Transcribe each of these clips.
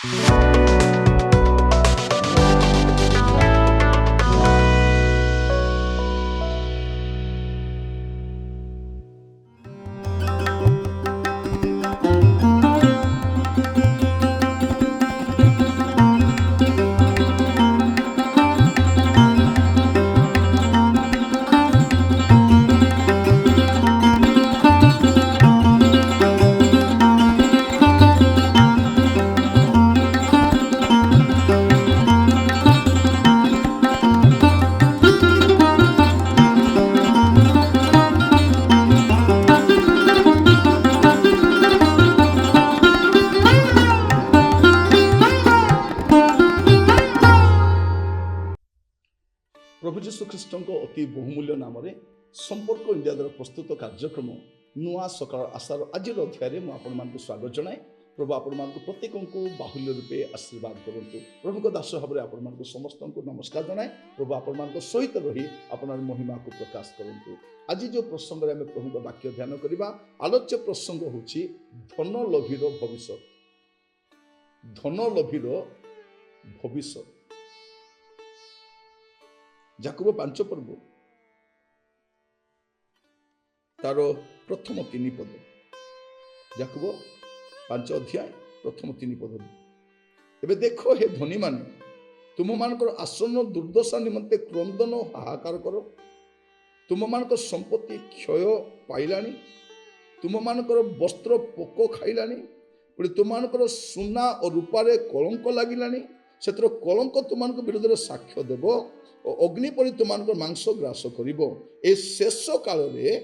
प्रभु जीशु ख्रीष्ट अति बहुमूल्य नाम संपर्क इंडिया द्वारा प्रस्तुत कार्यक्रम नुआ सकाळ आशार आज अध्याय में आपको स्वागत जनाए। प्रभु आपण प्रत्येक को बाहुल्य रूपे आशीर्वाद करूँ। प्रभु को दास भाव में समस्त को नमस्कार जनाए। प्रभु आपण सहित रही अपना महिमा को प्रकाश करूँ। आज जो प्रसंग में आम प्रभु का वाक्य ध्यान करवा आलोच्य प्रसंग हूँ धन लोभीर भविष्य। धन लोभीर भविष्य याकूब 5 पर्व तार प्रथम 3 पद। याकूब 5 अध्याय प्रथम 3 पद। एबे देखो हे धनी माने तुम मानकर आसन्न दुर्दशा निमंते क्रंदन हाहाकार करो। तुम मानकर संपत्ति क्षय पाइलानी। तुम मानकर वस्त्र पोक खाइलानी। पुणी तुम मानकर सुना और रूपारे कलंक लागिलानी। सेतर कलंक तुम विरोध में साक्ष्य देव। अग्नि परि तुम मांस ग्रास करिब। ए शेष काल रे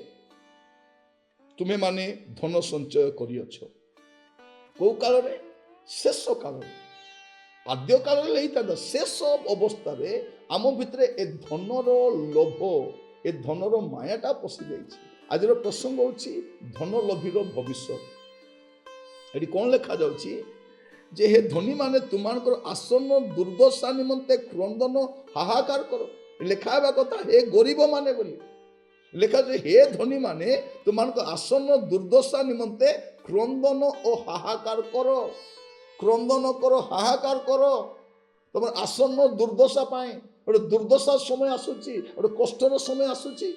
तुमे माने धन संचय करियछ। को काल रे? शेष काल रे। आद्य काल रे लेइता शेष अवस्था रे आम भितरे ए धनर लोभ ए धनर मायाटा पसि जाइछि। आजर प्रसंग होछि धन लोभीर भविष्य। एटी कोन लेखा जाउछि जे हे धनी माने तुमानकर आसन्न दुर्दशा निमंते क्रंदन हाहाकार करो। लेखा कथा हे गरीब माने बोली लेखा जे हे धनी माने तुमानकर आसन्न दुर्दशा निमंते क्रंदन और हाहाकार करो। क्रंदन करो हाहाकार करो। तुम आसन्न दुर्दशा पाए गोटे दुर्दशा समय आसुची गोटे कष्टर समय आसुची।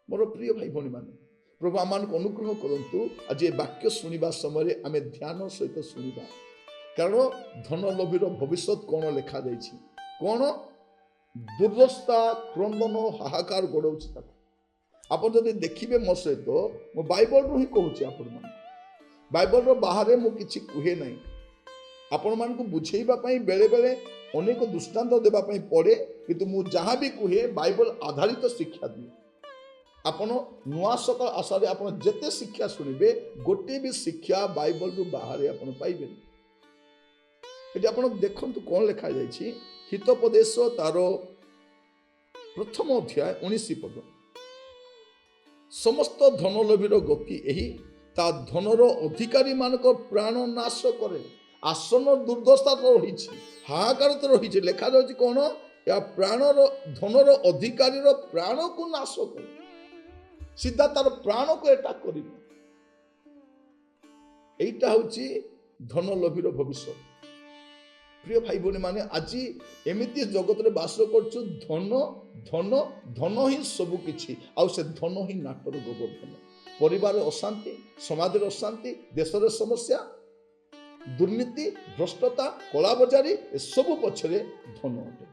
मोर प्रिय भाई भौणी माने प्रभु आम अनुग्रह करंतु। आज ये वाक्य शुणा समय आम ध्यान सहित शुणा कारण धन लोभीर भविष्य कौन लिखा जाइए कौन दुर्दशा क्रंदन हाहाकार गोड़ाऊँच। आप जब देखिए मो सहित मो बाइबल रू ही कहूँ आपण बाइबल बाहर मुझे कहे ना आपण मान बुझेबा बेले बेले अनेक दृष्टांत देवाई पड़े किंतु मु जहाँ भी कहे बाइबल आधारित शिक्षा दिए। आपण नुआ सकाळ आशारे आपण जेते शिक्षा सुनिबे गोटे भी शिक्षा बाइबल रु बाहर आपण पाइबे। एटी आपण देखंतु कोन लिखा जायछि हितोपदेश तार प्रथम अध्याय 19 पद। समस्त धनलोभीर गति एही ता धनर अधिकारी मानक प्राण नाश करे। आसन्न दुर्दशा तो रही हाहाकार तो रही लिखा जायछि कोन या प्राणर धनर अधिकारी प्राण को नाश करे। सीधा तार प्राण को अटैक कर। एटा होची धन लोभीर भविष्य। प्रिय भाई भौणी माने आज एमिति जगत रे बास करछु धन धन धन ही सब किछि आ से धन ही नाटर गोवर्धन। परिवार अशांति समाज रे अशांति देशर समस्या दुर्नीति भ्रष्टता कला बजारी ए सब पछरे धन अटे।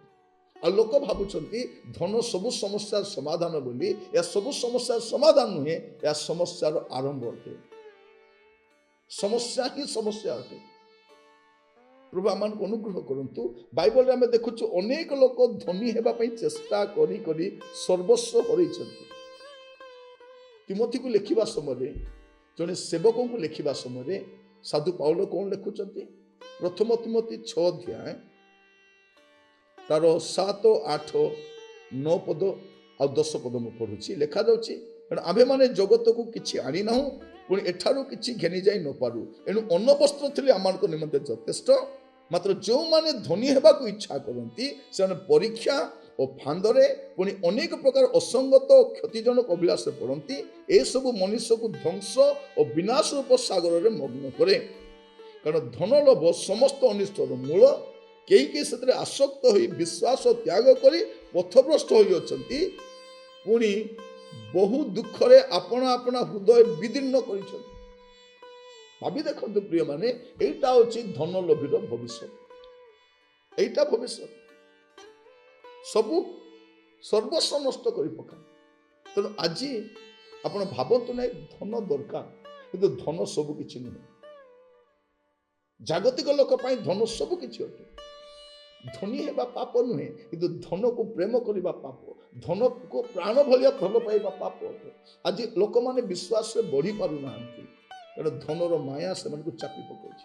आ लोक भावुंट धन सबु समस्यार समाधान बोली या सबु समस्यार समाधान नुहे या समस्यार आरंभ अटे। समस्या ही समस्या अटे। प्रभु आम अनुग्रह करंतु। बाइबल आम देखुचु अनेक लोक धनी हेबा पई चेष्टा करी करी सर्वस्व हरैछन्ति। तिमोथी को लिखिबा समय जने सेवक को लिखिबा समय साधु पाउल कौन लिखुचन्ति प्रथम तिमोथी 6 अध्याय तार 7 8 9 पद आ 10 पद मु पढ़ुछि। लिखा जाउछि आम्भे माने जगत को किछि आनी नाहु पुणी एठारु किछि घेनी जाई न पारु। एनु अन्न वस्त्र थिले आमानको निमंते यथेष्ट। मात्र जो माने धनी हेबा को इच्छा करंती से परीक्षा और फांदरे पुणी अनेक प्रकार असंगत और क्षतिजनक अभिलाष पड़ती। ए सब मनुष्य को ध्वंस और विनाश रूप सागर में मग्न करे। କାରଣ ଧନ ଲୋଭ ସମସ୍ତ ଅନିଷ୍ଟର ମୂଳ। କେହି କେହି ସେଥିରେ ଆସକ୍ତ ହୋଇ ବିଶ୍ୱାସ ତ୍ୟାଗ କରି ପଥଭ୍ରଷ୍ଟ ହୋଇଅଛନ୍ତି, ପୁଣି ବହୁ ଦୁଃଖରେ ଆପଣା ଆପଣା ହୃଦୟ ବିଦୀର୍ଣ୍ଣ କରିଛନ୍ତି। ଭାବି ଦେଖନ୍ତୁ ପ୍ରିୟମାନେ, ଏଇଟା ହେଉଛି ଧନ ଲୋଭୀର ଭବିଷ୍ୟତ। ଏଇଟା ଭବିଷ୍ୟତ ସବୁ ସର୍ବସ୍ୱ ନଷ୍ଟ କରି ପକାଏ। ତେଣୁ ଆଜି ଆପଣ ଭାବନ୍ତୁ ନାହିଁ ଧନ ଦରକାର, କିନ୍ତୁ ଧନ ସବୁ କିଛି ନୁହେଁ। ଜାଗତିକ ଲୋକ ପାଇଁ ଧନ ସବୁ କିଛି ଅଟେ। ଧନୀ ହେବା ପାପ ନୁହେଁ, କିନ୍ତୁ ଧନକୁ ପ୍ରେମ କରିବା ପାପ, ଧନକୁ ପ୍ରାଣ ଭଳିଆ ଭଲ ପାଇବା ପାପ ଅଟେ। ଆଜି ଲୋକମାନେ ବିଶ୍ୱାସରେ ବଢି ପାରୁନାହାନ୍ତି, କାରଣ ଧନର ମାୟା ସେମାନଙ୍କୁ ଚାପି ପକାଉଛି।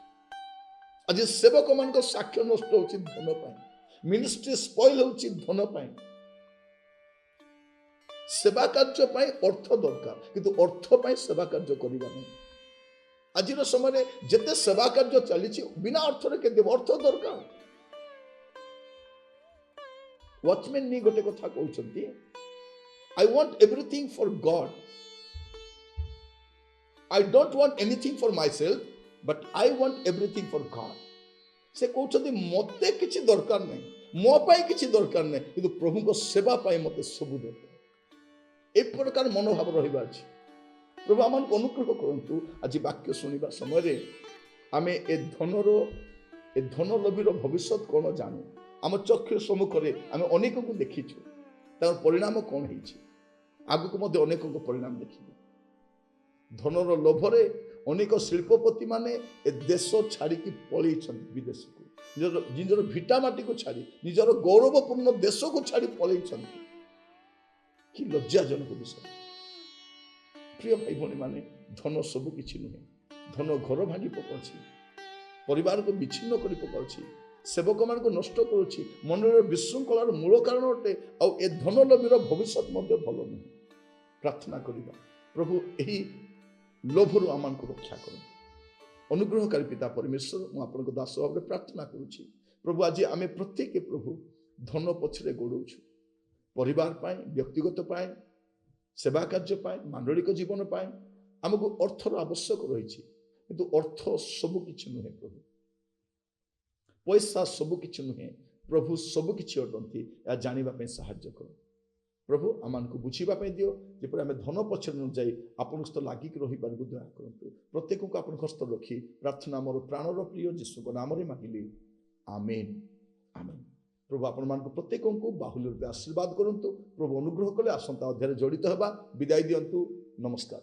ଆଜି ସେବକମାନଙ୍କ ସାକ୍ଷ୍ୟ ନଷ୍ଟ ହେଉଛି ଧନ ପାଇଁ, ମିନିଷ୍ଟ୍ରି ସ୍ପଏଲ ହେଉଛି ଧନ ପାଇଁ। ସେବା କାର୍ଯ୍ୟ ପାଇଁ ଅର୍ଥ ଦରକାର, କିନ୍ତୁ ଅର୍ଥ ପାଇଁ ସେବା କାର୍ଯ୍ୟ କରିବା ନାହିଁ। ଆଜିର ସମୟରେ ଯେତେ ସେବା କାର୍ଯ୍ୟ ଚାଲିଛି ବିନା ଅର୍ଥରେ କେତେ ଅର୍ଥ ଦରକାର। ୱାଚମ୍ୟାନ ନି ଗୋଟେ କଥା କହୁଛନ୍ତି, I want everything for God. I don't want anything for myself, but I want everything for God. ସେ କହୁଛନ୍ତି ମୋତେ କିଛି ଦରକାର ନାହିଁ, ମୋ ପାଇଁ କିଛି ଦରକାର ନାହିଁ, କିନ୍ତୁ ପ୍ରଭୁଙ୍କ ସେବା ପାଇଁ ମୋତେ ସବୁ ଦରକାର। ଏ ପ୍ରକାର ମନୋଭାବ ରହିବା ଅଛି। ପ୍ରଭୁ ଆମକୁ ଅନୁଗ୍ରହ କରନ୍ତୁ। ଆଜି ବାକ୍ୟ ଶୁଣିବା ସମୟରେ ଆମେ ଏ ଧନ ଲୋଭୀର ଭବିଷ୍ୟତ କ'ଣ ଜାଣୁ। ଆମ ଚକ୍ଷୁ ସମ୍ମୁଖରେ ଆମେ ଅନେକଙ୍କୁ ଦେଖିଛୁ, ତାର ପରିଣାମ କ'ଣ ହେଇଛି। ଆଗକୁ ମଧ୍ୟ ଅନେକଙ୍କ ପରିଣାମ ଦେଖିବୁ। ଧନର ଲୋଭରେ ଅନେକ ଶିଳ୍ପପତି ମାନେ ଏ ଦେଶ ଛାଡ଼ିକି ପଳେଇଛନ୍ତି ବିଦେଶକୁ, ନିଜର ଭିଟା ମାଟିକୁ ଛାଡ଼ି, ନିଜର ଗୌରବପୂର୍ଣ୍ଣ ଦେଶକୁ ଛାଡ଼ି ପଳେଇଛନ୍ତି। କି ଲଜ୍ଜାଜନକ ବିଷୟ। ପ୍ରିୟ ଭାଇ ଭଉଣୀ ମାନେ, ଧନ ସବୁ କିଛି ନୁହେଁ। ଧନ ଘର ଭାଙ୍ଗି ପକାଉଛି, ପରିବାରକୁ ବିଚ୍ଛିନ୍ନ କରି ପକାଉଛି, ସେବକମାନଙ୍କୁ ନଷ୍ଟ କରୁଛି, ମନରେ ବିଶୃଙ୍ଖଳାର ମୂଳ କାରଣ ଅଟେ। ଆଉ ଏ ଧନ ଲୋଭୀର ଭବିଷ୍ୟତ ମଧ୍ୟ ଭଲ ନୁହେଁ। ପ୍ରାର୍ଥନା କରିବା, ପ୍ରଭୁ ଏହି ଲୋଭରୁ ଆମମାନଙ୍କୁ ରକ୍ଷା କରନ୍ତୁ। ଅନୁଗ୍ରହକାରୀ ପିତା ପରମେଶ୍ୱର, ମୁଁ ଆପଣଙ୍କ ଦାସ ଭାବରେ ପ୍ରାର୍ଥନା କରୁଛି। ପ୍ରଭୁ ଆଜି ଆମେ ପ୍ରତ୍ୟେକ ପ୍ରଭୁ ଧନ ପଛରେ ଗୋଡ଼ଉଛୁ, ପରିବାର ପାଇଁ, ବ୍ୟକ୍ତିଗତ ପାଇଁ, ସେବା କାର୍ଯ୍ୟ ପାଇଁ, ମାଣ୍ଡଳିକ ଜୀବନ ପାଇଁ ଆମକୁ ଅର୍ଥର ଆବଶ୍ୟକ ରହିଛି, କିନ୍ତୁ ଅର୍ଥ ସବୁ କିଛି ନୁହେଁ। ପ୍ରଭୁ ପଇସା ସବୁ କିଛି ନୁହେଁ, ପ୍ରଭୁ ସବୁ କିଛି ଅଟନ୍ତି। ଏହା ଜାଣିବା ପାଇଁ ସାହାଯ୍ୟ କର ପ୍ରଭୁ, ଆମମାନଙ୍କୁ ବୁଝିବା ପାଇଁ ଦିଅ, ଯେପରି ଆମେ ଧନ ପଛରେ ନ ଯାଇ ଆପଣଙ୍କ ସହିତ ଲାଗିକି ରହିପାରିବୁ ଦୟା କରନ୍ତୁ। ପ୍ରତ୍ୟେକଙ୍କୁ ଆପଣଙ୍କ ହସ୍ତ ରଖି ପ୍ରାର୍ଥନା ଆମର ପ୍ରାଣର ପ୍ରିୟ ଯୀଶୁଙ୍କ ନାମରେ ମାଗିଲି, ଆମେନ୍ ଆମେନ୍। ପ୍ରଭୁ ଆପଣମାନଙ୍କୁ ପ୍ରତ୍ୟେକଙ୍କୁ ବାହୁଲ୍ୟ ରୂପେ ଆଶୀର୍ବାଦ କରନ୍ତୁ। ପ୍ରଭୁ ଅନୁଗ୍ରହ କଲେ ଆସନ୍ତା ଅଧ୍ୟାୟରେ ଜଡ଼ିତ ହେବା। ବିଦାୟ ଦିଅନ୍ତୁ। ନମସ୍କାର।